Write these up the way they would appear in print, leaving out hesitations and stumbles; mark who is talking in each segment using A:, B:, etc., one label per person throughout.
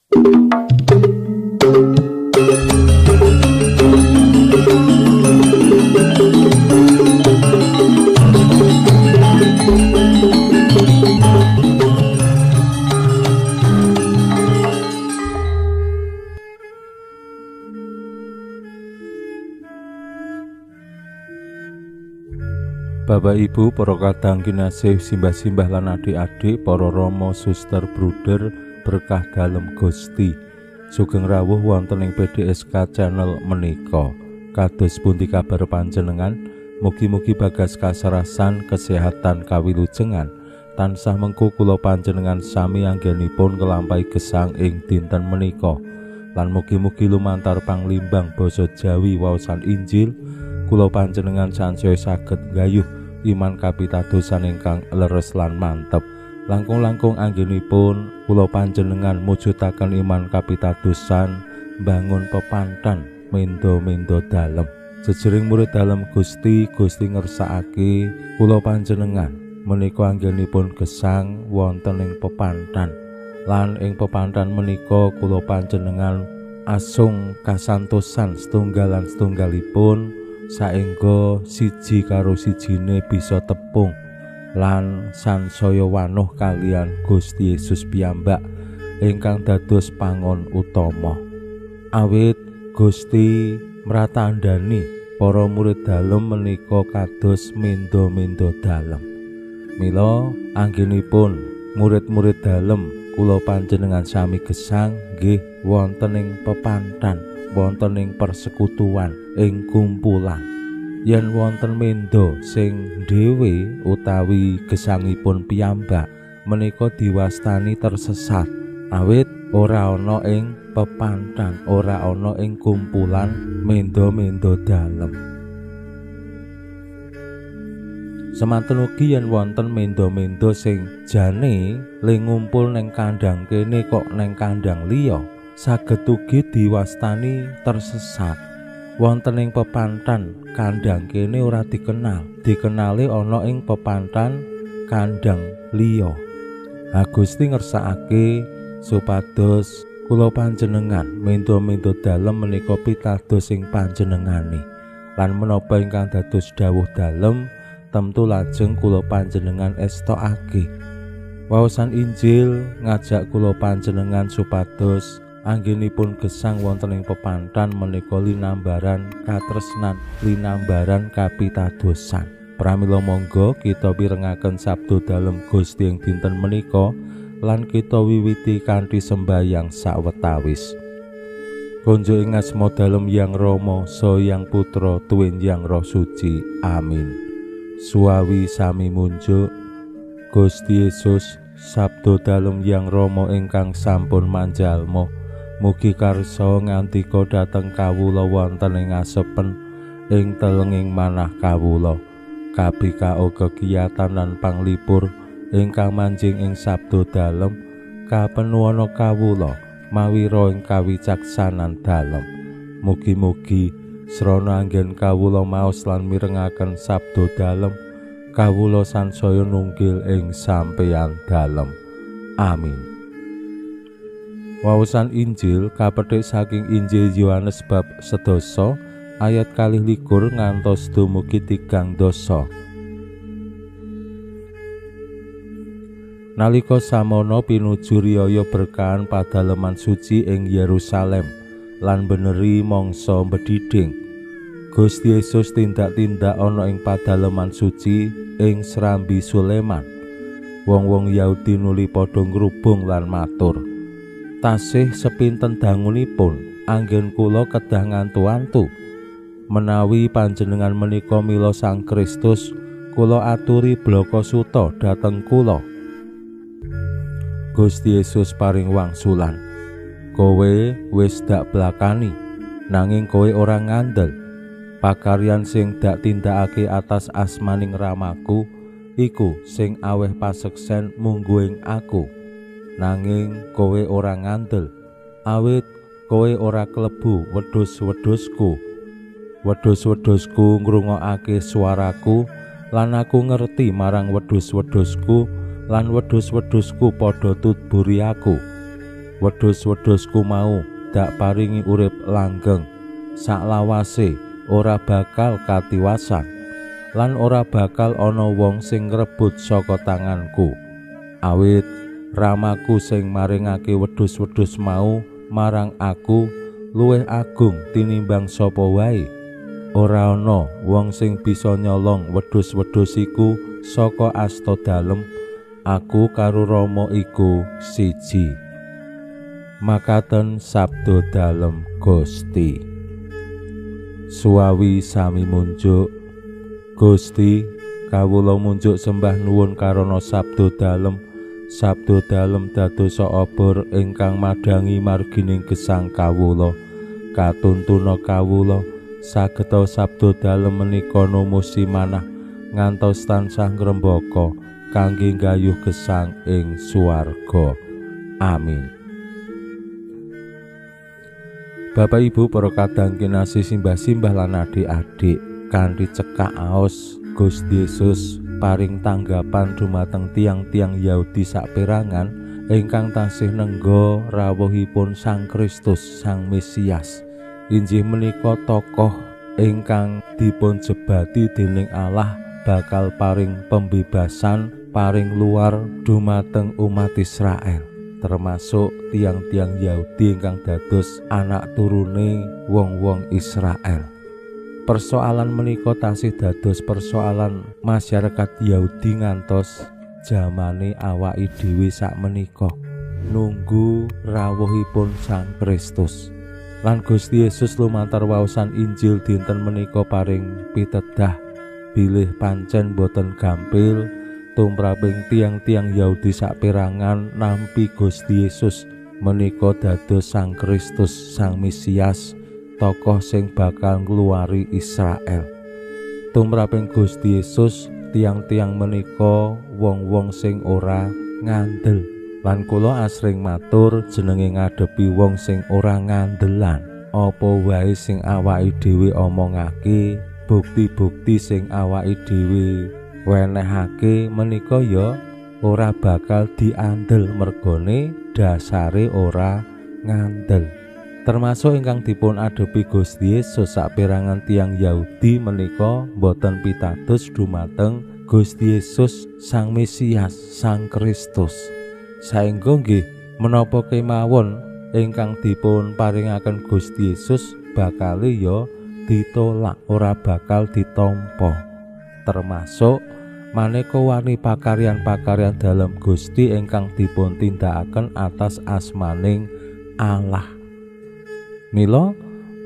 A: Bapak Ibu, para kadang kinasih simbah-simbah lan adik-adik, para rama, suster, bruder, berkah dalem Gusti. Sugeng rawuh wonten ing PDSK channel menika. Kados pundi kabar panjenengan? Mugi-mugi bagas kasarasan, kesehatan, kawilujengan tansah mengku kula panjenengan sami anggenipun nglampahi gesang ing dinten menika. Lan mugi-mugi lumantar panglimbang basa Jawi waosan Injil kula panjenengan sansaya saged nggayuh iman kapitadosan ingkang leres lan mantep. Langkung-langkung anggenipun kula panjenengan mujudaken iman kapitadosan bangun pepantan mendo-mendo dalem. Jejering murid dalem Gusti ngersakake kula panjenengan menika anggenipun gesang wonten ing pepantan. Lan ing pepantan menika kula panjenengan asung kasantosan setunggalan setunggalipun saengga siji karo sijine bisa tepung lan sansaya wanuh kalian Gusti Yesus piyambak ingkang dados pangon utama. Awit Gusti mratandani para murid dalem menika kados mendo-mendo dalem. Mila anggenipun murid-murid dalem kula panjenengan sami gesang nggih wonten ing pepantan, wonten ing persekutuan, ing kumpulan. Yen wonten mendo sing dhewe utawi gesangipun piyambak menika diwastani tersesat, awit ora ana ing pepantan, ora ana ing kumpulan mendo-mendo dalem. Semanten ugi yen wonten mendo-mendo sing jane le ngumpul ning kandhang kene kok ning kandhang liya, saged ugi diwastani tersesat. Wonten ing pepantan kandhang kene ora dikenali ana ing pepantan kandhang liya. Gusti ngersakake supados kula panjenengan mendo-mendo dalem menika pitados ing panjenengane. Lan menapa ingkang dados dawuh dalem temtu lajeng kula panjenengan estokake. Waosan Injil ngajak kula panjenengan supados anggenipun gesang wonten ing pepantan menika linambaran katresnan, linambaran kapitadosan. Pramila monggo kita pirengaken sabda dalem Gusti ing dinten menika lan kita wiwiti kanthi sembahyang sawetawis. Konjo ing asma dalem Yang Rama saha Yang Putra tuwin Yang Roh Suci. Amin. Suawi sami munjuk Gusti Yesus sabda dalem Yang Rama ingkang sampun manjalma mugi karsa ngantika dhateng kawula wonten ing asepen ing telenging manah kawula. Kabika kekiyatan lan panglipur ingkang manjing ing sabda dalem kapenuwana kawula mawi ro ing kawicaksanan dalem. Mugi-mugi srana anggen kawula maos lan mirengaken sabda dalem kawula sansaya nunggil ing sampeyan dalem. Amin. Waosan Injil kapetik saking Injil Yohanes bab 11 ayat 21 ngantos dumugi 30. Nalika samono pinuju riyaya berkahan padaleman suci ing Yerusalem lan beneri mangsa bedhidhing. Gusti Yesus tindak-tindak ana ing padaleman suci ing Srambi Suleman. Wong-wong Yahudi nuli padha ngrubung lan matur, tasih sepinten dangunipun anggen kula kedah ngantu-antu. Menawi panjenengan menika mila Sang Kristus, kula aturi blaka suta dhateng kula. Gusti Yesus paring wangsulan, kowe wis dak blakani, nanging kowe ora ngandel. Pakaryan sing dak tindakake atas asmaning Ramaku iku sing aweh paseksen mungguing aku. Nanging kowe ora ngandel, awit kowe ora klebu wedhus-wedhusku. Wedhus-wedhusku ngrungokake swaraku lan aku ngerti marang wedhus-wedhusku lan wedhus-wedhusku padha tutburi aku. wedhus-wedhusku mau dak paringi urip langgeng, saklawase ora bakal katiwasan, lan ora bakal ana wong sing ngrebut saka tanganku. Awit ramaku sing maringake wedhus-wedhus mau marang aku luwih agung tinimbang sapa wae. Ora ana wong sing bisa nyolong wedhus-wedhus iku saka asta dalem. Aku karo Rama iku siji. Makaten sabda dalem Gusti. Suawi sami munjuk. Gusti, kawula munjuk sembah nuwun karana sabda dalem. Sabda dalem dadosa obor ingkang madangi margining gesang kawula. Katuntuna kawula sageta sabda dalem menika numusi manah ngantos tansah ngrembaka kangge nggayuh gesang ing swarga. Amin. Bapak Ibu para kadang kinasih simbah-simbah lan adik-adik, kanthi cekak aos Gusti Yesus paring tanggapan dumateng tiang-tiang Yahudi saperangan ingkang tasih nengga rawuhipun Sang Kristus Sang Mesias. Injih menika tokoh ingkang dipun jebati dening Allah bakal paring pembebasan paring luar dumateng umat Israel, termasuk tiang-tiang Yahudi ingkang dados anak turune wong-wong Israel. Persoalan menika tasih dados persoalan masyarakat Yahudi ngantos jamane awake dhewe sakmenika nunggu rawuhipun Sang Kristus. Lan Gusti Yesus lumantar waosan Injil dinten menika paring pitedah bilih pancen boten gampil tumraping tiang-tiang Yahudi saperangan nampi Gusti Yesus menika dados Sang Kristus Sang Mesias, tokoh sing bakal ngluwari Israel. Tumraping Gusti Yesus tiang-tiang menika wong-wong sing ora ngandel, lan kula asring matur jenenge ngadepi wong sing ora ngandelan apa wae sing awake dhewe omongake, bukti-bukti sing awake dhewe wenehake menika ya ora bakal diandel mergone dasare ora ngandel. Termasuk ingkang dipun adepi Gusti Yesus saperangan tiang Yahudi menika boten pitados dumateng Gusti Yesus Sang Mesias Sang Kristus. Saengga nggih menapa kemawon ingkang dipun paringaken Gusti Yesus bakal ya ditolak, ora bakal ditampa. Termasuk maneka warni pakaryan-pakaryan dalam Gusti ingkang dipun tindakaken atas asmaning Allah. Mila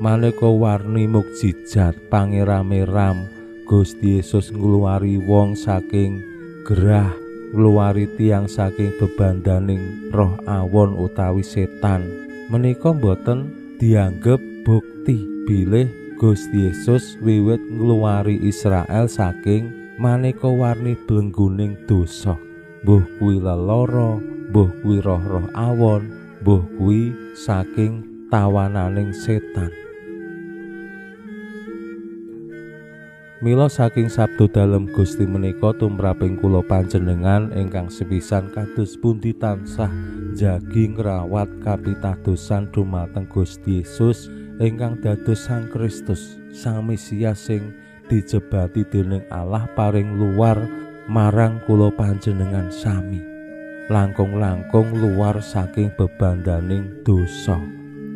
A: maneka warni mukjizat pangeram-eram Gusti Yesus ngluwari wong saking gerah, ngluwari tiang saking bebandaning roh awon utawi setan menika boten dianggep bukti bilih Gusti Yesus wiwit ngluwari Israel saking maneka warni blengguning dosa, mbuh kuwi lelara, mbuh kuwi roh-roh awon, mbuh kuwi saking tawananing setan. Mila saking sabda dalem Gusti menika tumraping kula panjenengan ingkang sepisan kados pundi tansah njagi ngrawat kapitadosan dumateng Gusti Yesus ingkang dados Sang Kristus Sang Mesias sing dijebati dening Allah paring luar marang kula panjenengan sami, langkung-langkung luar saking bebandaning dosa.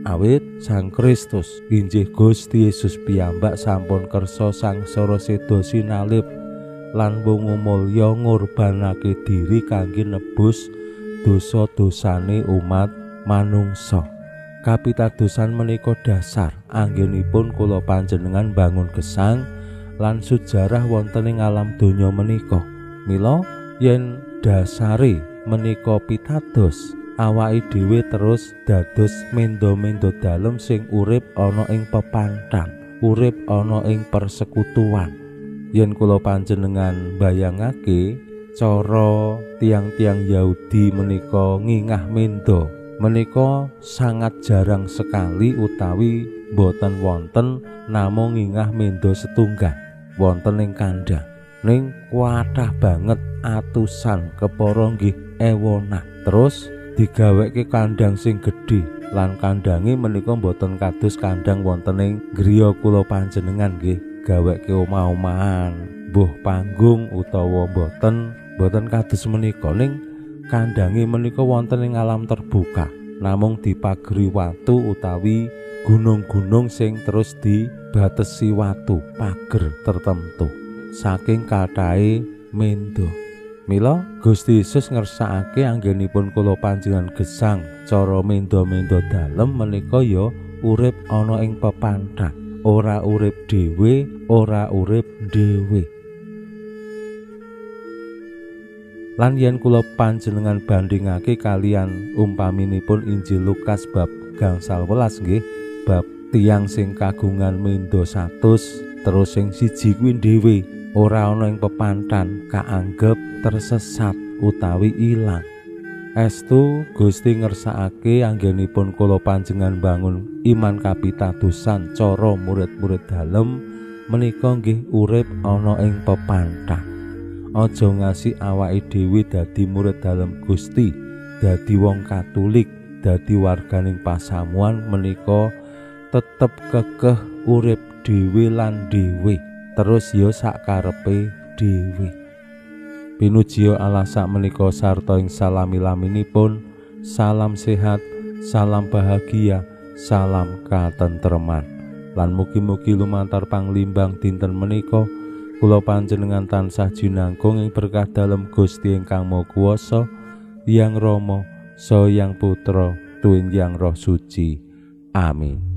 A: Awit Sang Kristus injih Gusti Yesus piyambak sampun kersa sangsara seda sinalip lan wungu mulya ngorbanake diri kangge nebus dosa-dosane umat manungsa. Kapitadosan menika dasar anggenipun kula panjenengan bangun gesang lan sejarah wonten ing alam donya menika. Mila yen dasare menika pitados, awake dhewe terus dados mendo-mendo dalem sing urip ana ing pepantang, urip ana ing persekutuan. Yen kula panjenengan bayangake cara tiang-tiang Yahudi menika ngingah mendo menika sangat jarang sekali utawi boten wonten namung ngingah mendo setunggal wonten ing kandhang, ning kuatah banget atusan kepara nggih ewonan. Terus digaweke kandhang sing gedhe lan kandhange menika boten kados kandhang wonten ing griya kula panjenengan nggih. Gaweke omah-omahan, mbuh panggung utawa boten kados menika, ning kandhange menika wonten ing alam terbuka, namung dipageri watu utawi gunung-gunung sing terus dibatesi watu pager tertentu saking kathahe mendo. Mila Gusti Yesus ngersakake anggenipun kula panjenengan gesang cara mendo-mendo dalem menika ya urip ana ing pepanthan, ora urip dhewe, ora urip dhewe. Lan yen kula panjenengan bandingake kalian umpaminipun Injil Lukas bab gangsal welas nggih, bab tiyang sing kagungan mendo 100 terus sing siji kuwi dhewe ora ana ing pepanthan kaanggep tersesat utawi ilang. Estu Gusti ngersakake anggenipun kula panjenengan bangun iman kapitadosan cara murid-murid dalem menika nggih urip ana ing pepanthan. Aja ngasih awake dhewe dadi murid dalem Gusti, dadi wong Katolik, dadi warganing pasamuan menika tetep kekeh urip dhewe lan dhewe, terus ya sakarepe dhewe. Pinuji Allah sak menika sarta ing salami-laminipun, salam sehat, salam bahagia, salam katentreman. Lan mugi-mugi lumantar panglimbang dinten menika kula panjenengan tansah jinangkung ing berkah dalem Gusti ingkang Maha Kuwasa, Hyang Rama saha Hyang Putra tuwin Hyang Roh Suci. Amin.